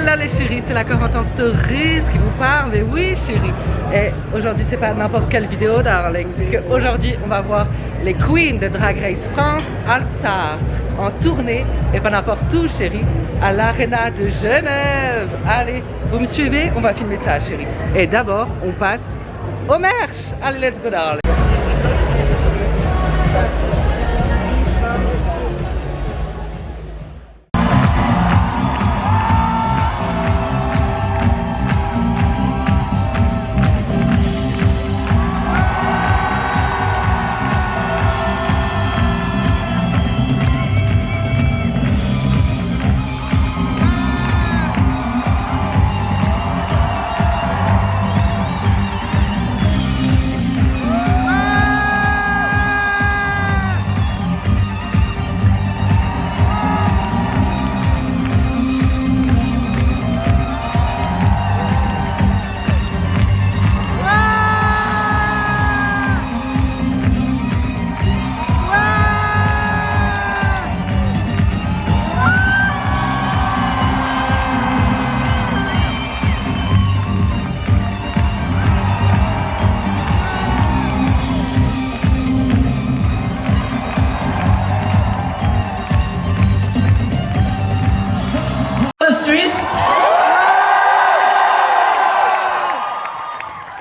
Hello les chéris, c'est la Corentin Stories qui vous parle. Mais oui chéris, et aujourd'hui c'est pas n'importe quelle vidéo darling, puisque aujourd'hui on va voir les queens de Drag Race France All Star en tournée, et pas n'importe où chéris, à l'Arena de Genève. Allez, vous me suivez, on va filmer ça chéris. Et d'abord on passe au merch. Allez, let's go darling.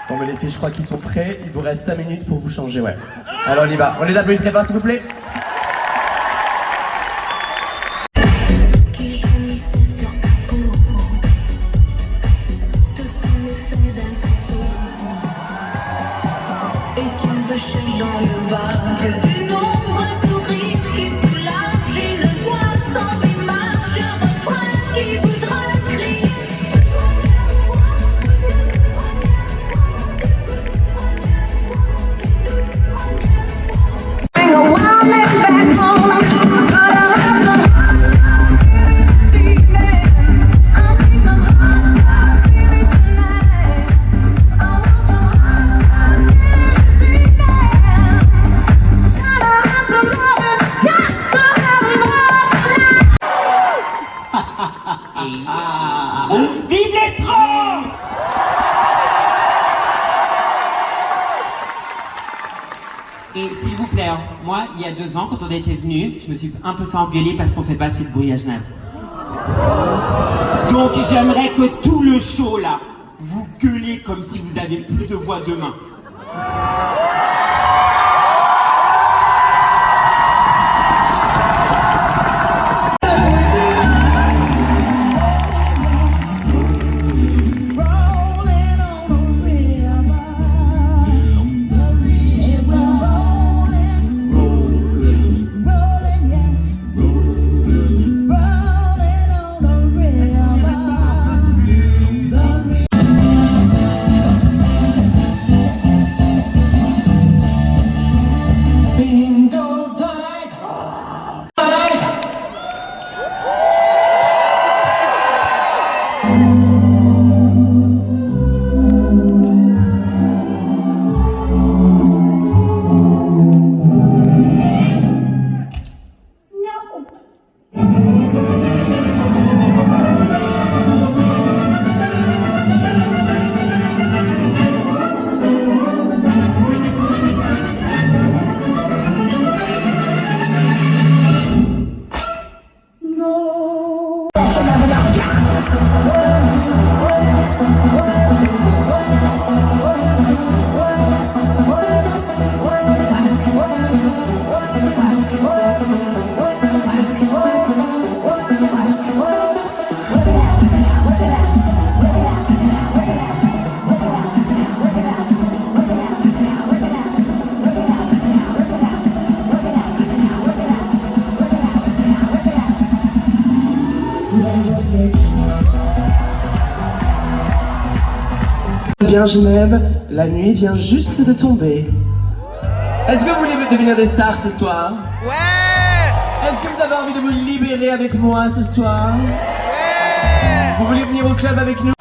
Bon mais les filles, je crois qu'ils sont prêts. Il vous reste 5 minutes pour vous changer, ouais. Alors on y va. On les applaudit très fort s'il vous plaît. Vive les trans! Et s'il vous plaît, moi, il y a 2 ans, quand on était venus, je me suis un peu fait engueuler parce qu'on fait pas assez de bruit à Genève. Donc j'aimerais que tout le show, là, vous gueulez comme si vous avez plus de voix demain. Bien Genève, la nuit vient juste de tomber. Est-ce que vous voulez devenir des stars ce soir? Ouais. Est-ce que vous avez envie de vous libérer avec moi ce soir? Ouais. Vous voulez venir au club avec nous?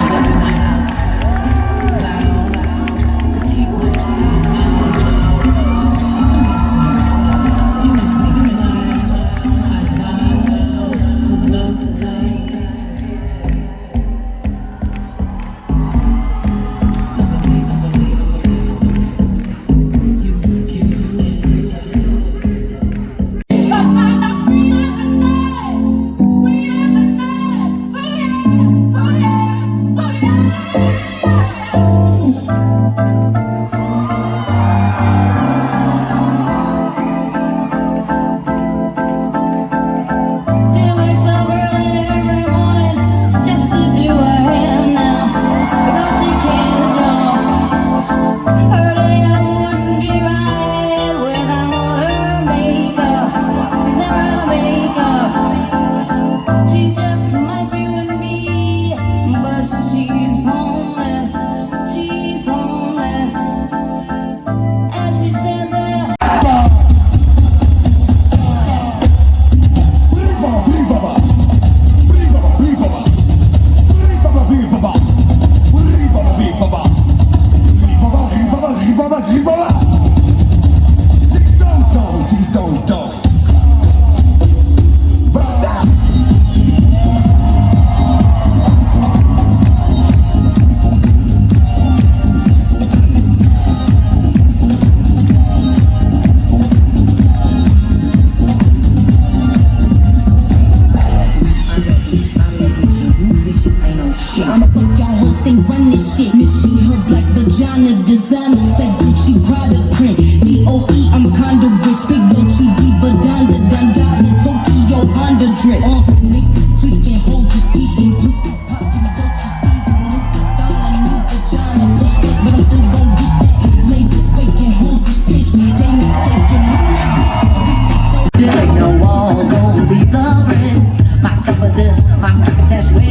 shit. I'ma fuck y'all hoes, they run this shit. Missy, her black vagina designer said Gucci Prada print. DOE, I'm condo rich. Big Dolce, Diva, Donda, Dundada, Tokyo, Honda drip. Niggas tweaking, hoes is tweaking, pussy popping, Dolce season, Lucas on a new vagina. Push that, but I'm still gon' get that. Ladies faking, hoes is bitch. They mistaken, I'm that bitch. There ain't no walls, don't be the bridge. My cup of this, my cash wish.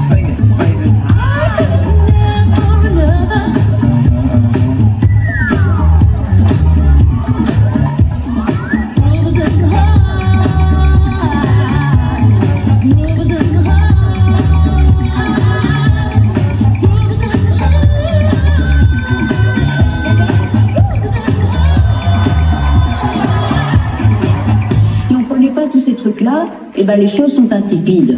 Sing it, baby. I couldn't ask for another. Rovers in the heart. Rovers in the heart. Rovers in the heart. Si on connaît pas tous ces trucs-là, eh ben les choses sont insipides.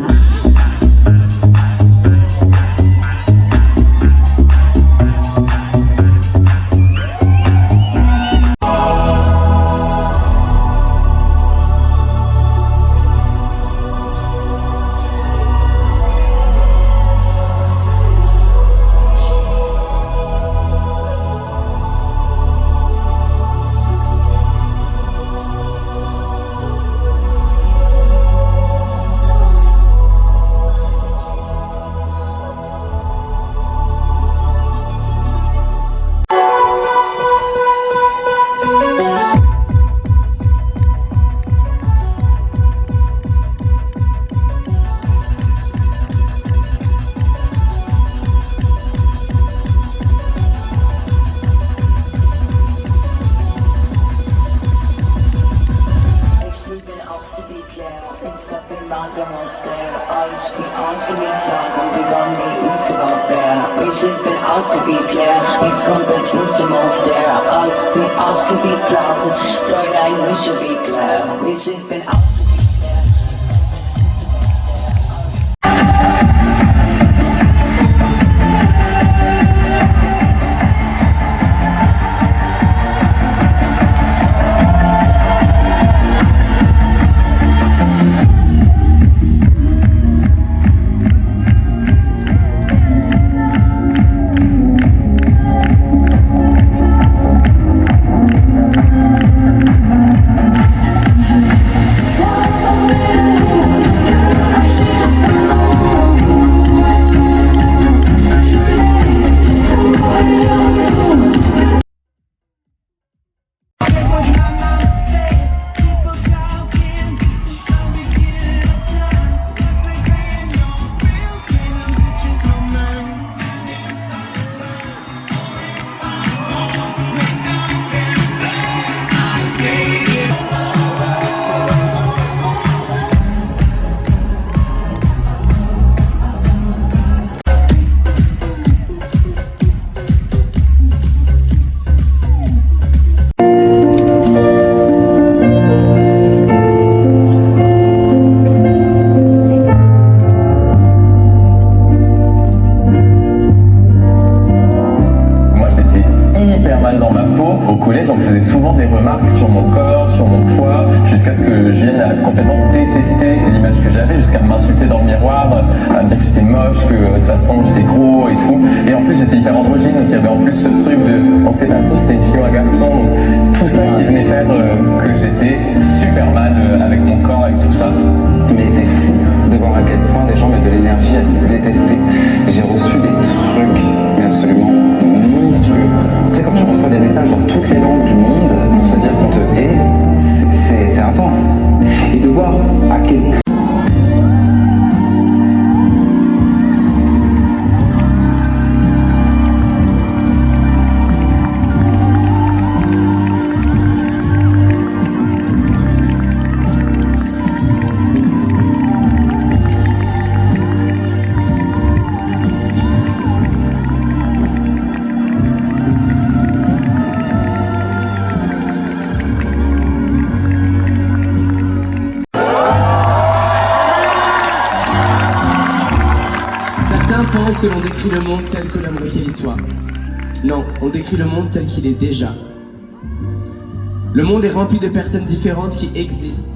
pense que l'on décrit le monde tel que l'aimerait qu'il y soit. Non, on décrit le monde tel qu'il est déjà. Le monde est rempli de personnes différentes qui existent.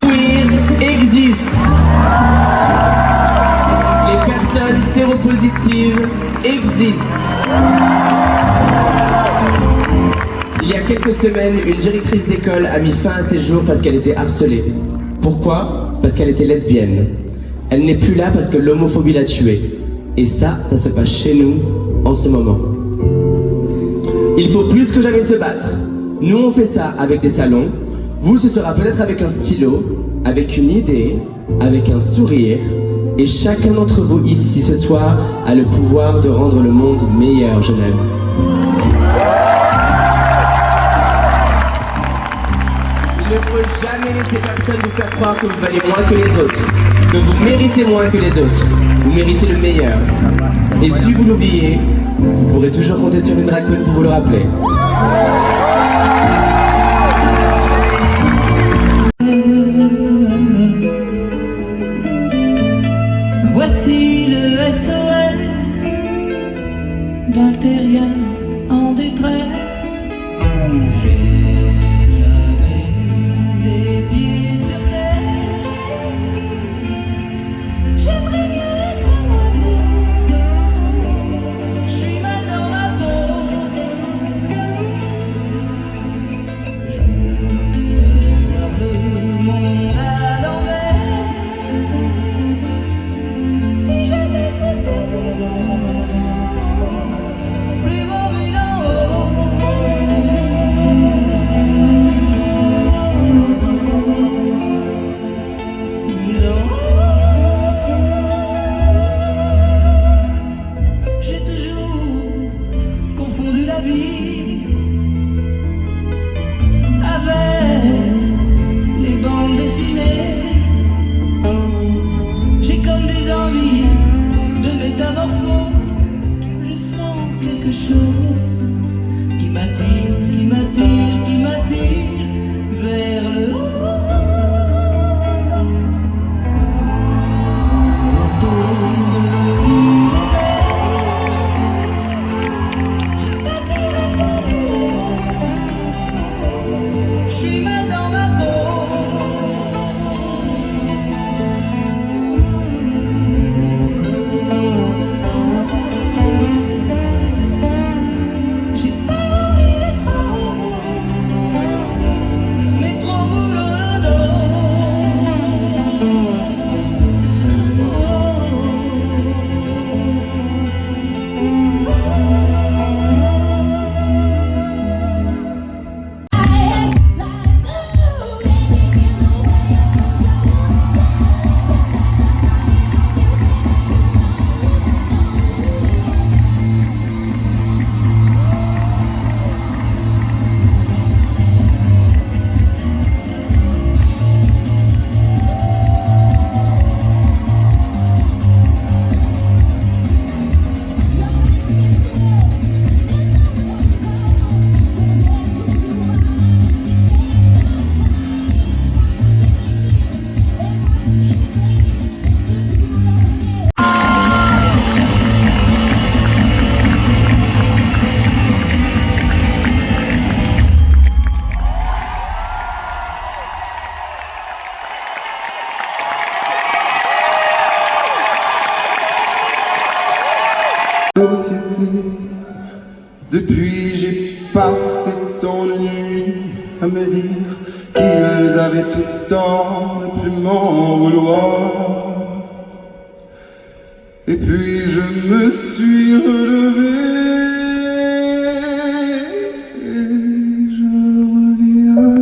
Queer existe. Les personnes positives existent. Il y a quelques semaines, une directrice d'école a mis fin à ses jours parce qu'elle était harcelée. Pourquoi? Parce qu'elle était lesbienne. Elle n'est plus là parce que l'homophobie l'a tuée. Et ça se passe chez nous en ce moment. Il faut plus que jamais se battre. Nous, on fait ça avec des talons. Vous, ce sera peut-être avec un stylo, avec une idée, avec un sourire. Et chacun d'entre vous ici ce soir a le pouvoir de rendre le monde meilleur, Genève. Il ne faut jamais laisser personne vous faire croire que vous valez moins que les autres, que vous méritez moins que les autres. Vous méritez le meilleur. Et si vous l'oubliez, vous pourrez toujours compter sur une drag queen pour vous le rappeler. Voici le SOS d'un terrien en détresse. J'ai jamais eu les pieds sur terre. J'aimerais mieux être un oiseau. Je suis mal dans ma peau. Je voudrais voir le monde à l'envers. Si jamais c'était plus beau vu d'en haut. D'en haut. J'ai toujours confondu la vie avec les bandes dessinées. J'ai comme des envies de métamorphose. Je sens quelque chose qui m'attire, qui m'attire, qui m'attire vers le haut. Autour de l'univers, je bâtirai mon numéro. Je suis mal dans ma peau. J'ai pas envie d'être un robot, mais trop boulot le dos. Société. Depuis j'ai passé tant de nuits à me dire qu'ils avaient tous tort de plus m'en vouloir. Et puis je me suis relevé et je reviens.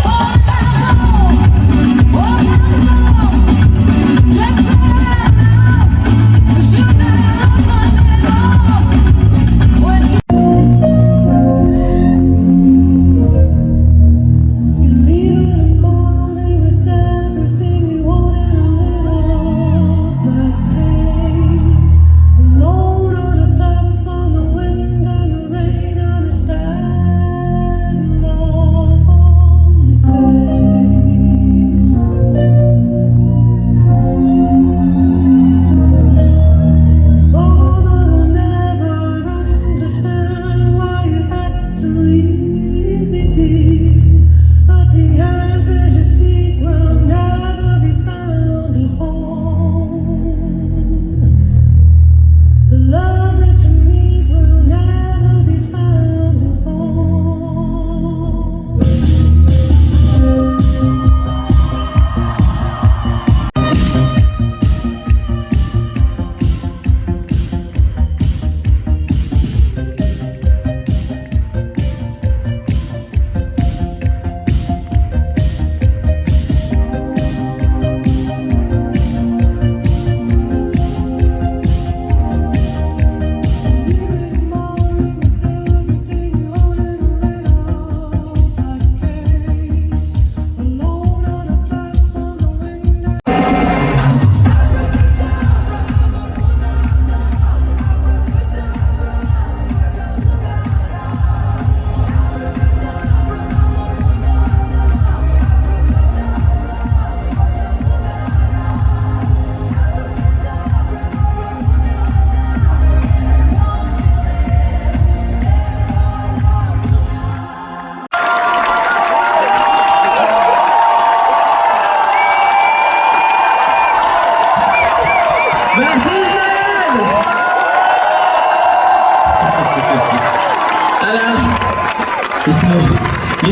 Oh,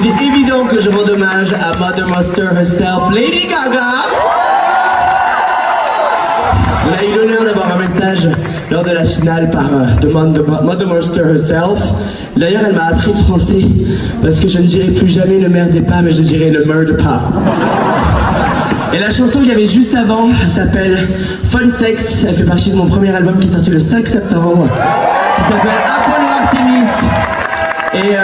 Il est évident que je rends hommage à Mother Monster herself, Lady Gaga. On a eu l'honneur d'avoir un message lors de la finale de Mother Monster herself. D'ailleurs, elle m'a appris le français parce que je ne dirai plus jamais ne merdez pas, mais je dirai ne merde pas. Et la chanson qu'il y avait juste avant s'appelle Fun Sex. Elle fait partie de mon premier album qui est sorti le 5 septembre. Qui s'appelle Apollo Artemis. Et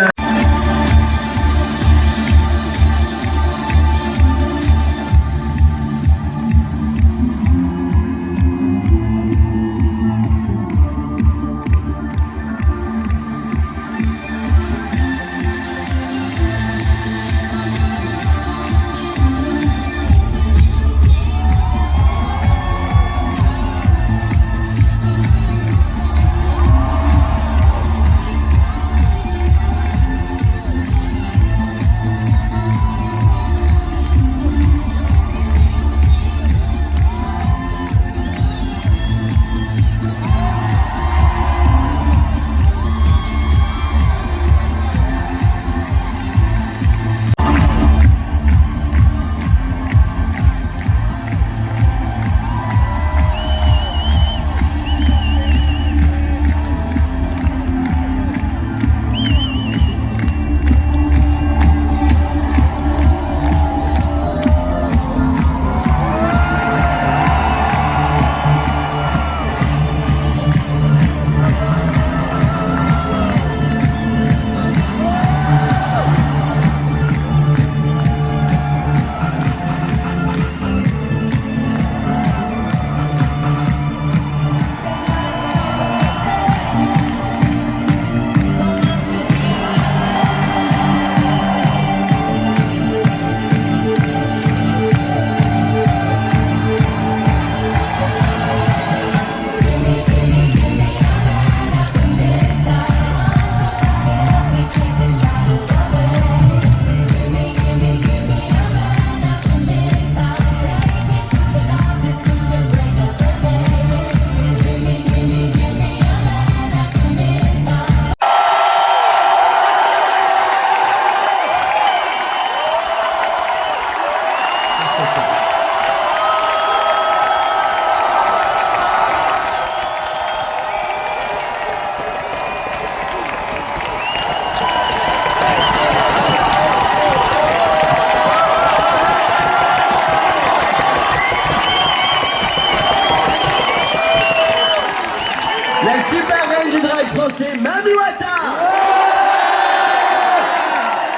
c'est Mami Wata.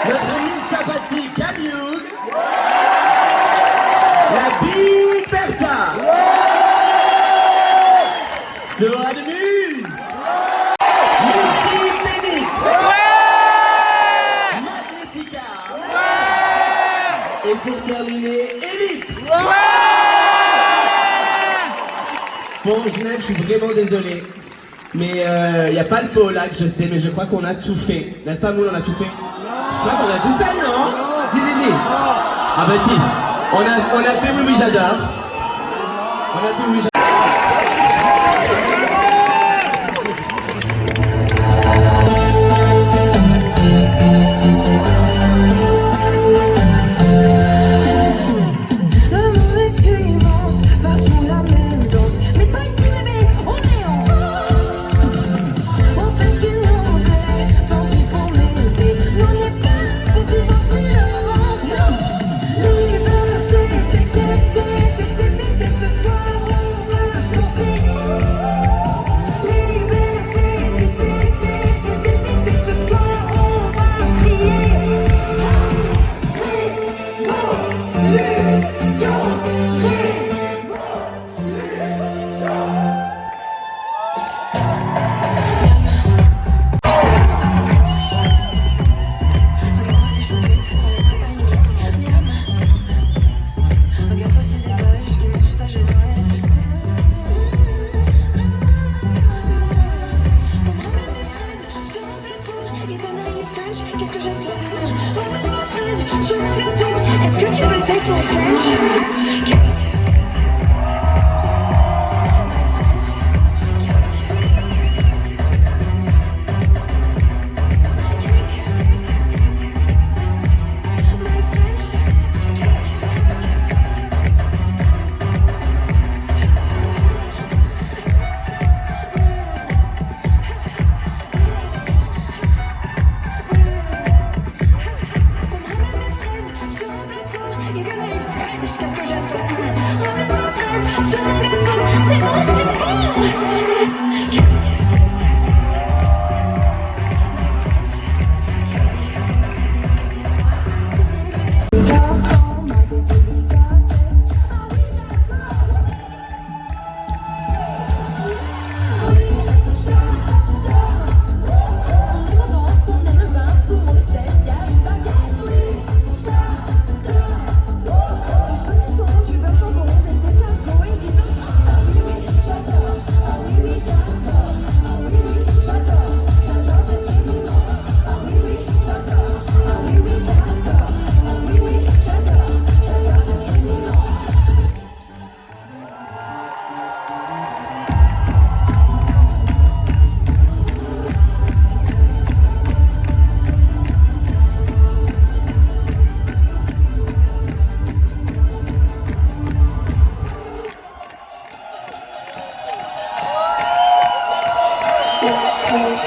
Notre Miss Sympathie Cam Young. La Big Bertha. Sora de Muse. Misty Phoenix. Magnetica. Et pour terminer, Elix. Bon, Genève, je suis vraiment désolé. Mais il n'y a pas le feu au lac, je sais, mais je crois qu'on a tout fait. N'est-ce pas, Moule, on a tout fait? Je crois qu'on a tout fait, non? Si. Ah bah si. On a fait Oui, j'adore. On a fait Oui, j'adore. Est-ce que tu veux taste mon French? qu'est-ce que j'aime ton Remets ta fraise sur mon gâteau. C'est bon, c'est bon.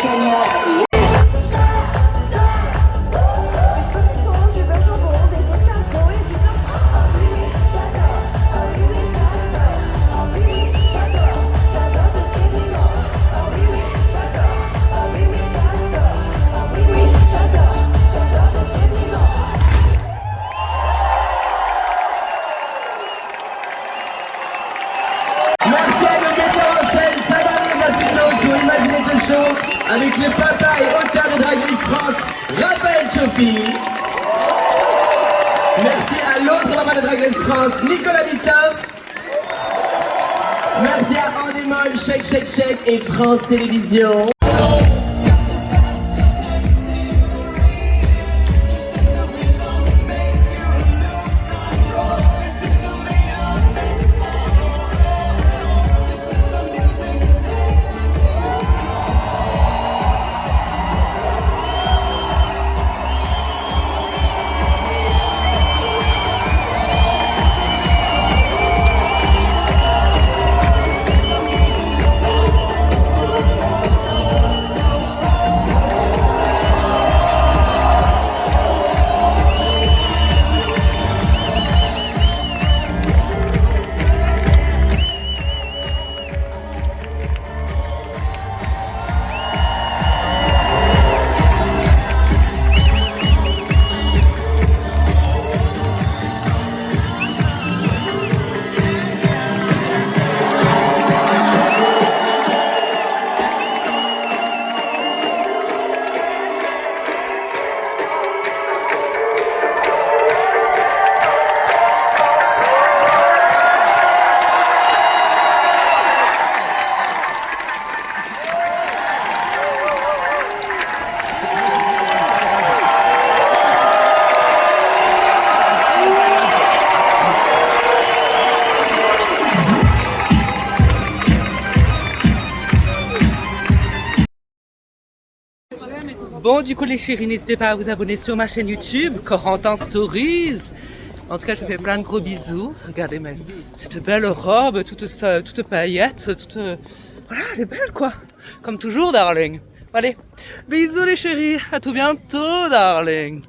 Cake. Avec le papa et auteur de Drag Race France, Raphaël Tchofi. Merci à l'autre papa de Drag Race France, Nicolas Bissoff. Merci à Andemol, Shake Shake Shake et France Télévisions. Bon, du coup, les chéris, n'hésitez pas à vous abonner sur ma chaîne YouTube, Corentin Stories. En tout cas, je vous fais plein de gros bisous. Regardez cette belle robe, toute paillette, voilà, elle est belle, quoi. Comme toujours, darling. Allez, bisous les chéris, à tout bientôt, darling.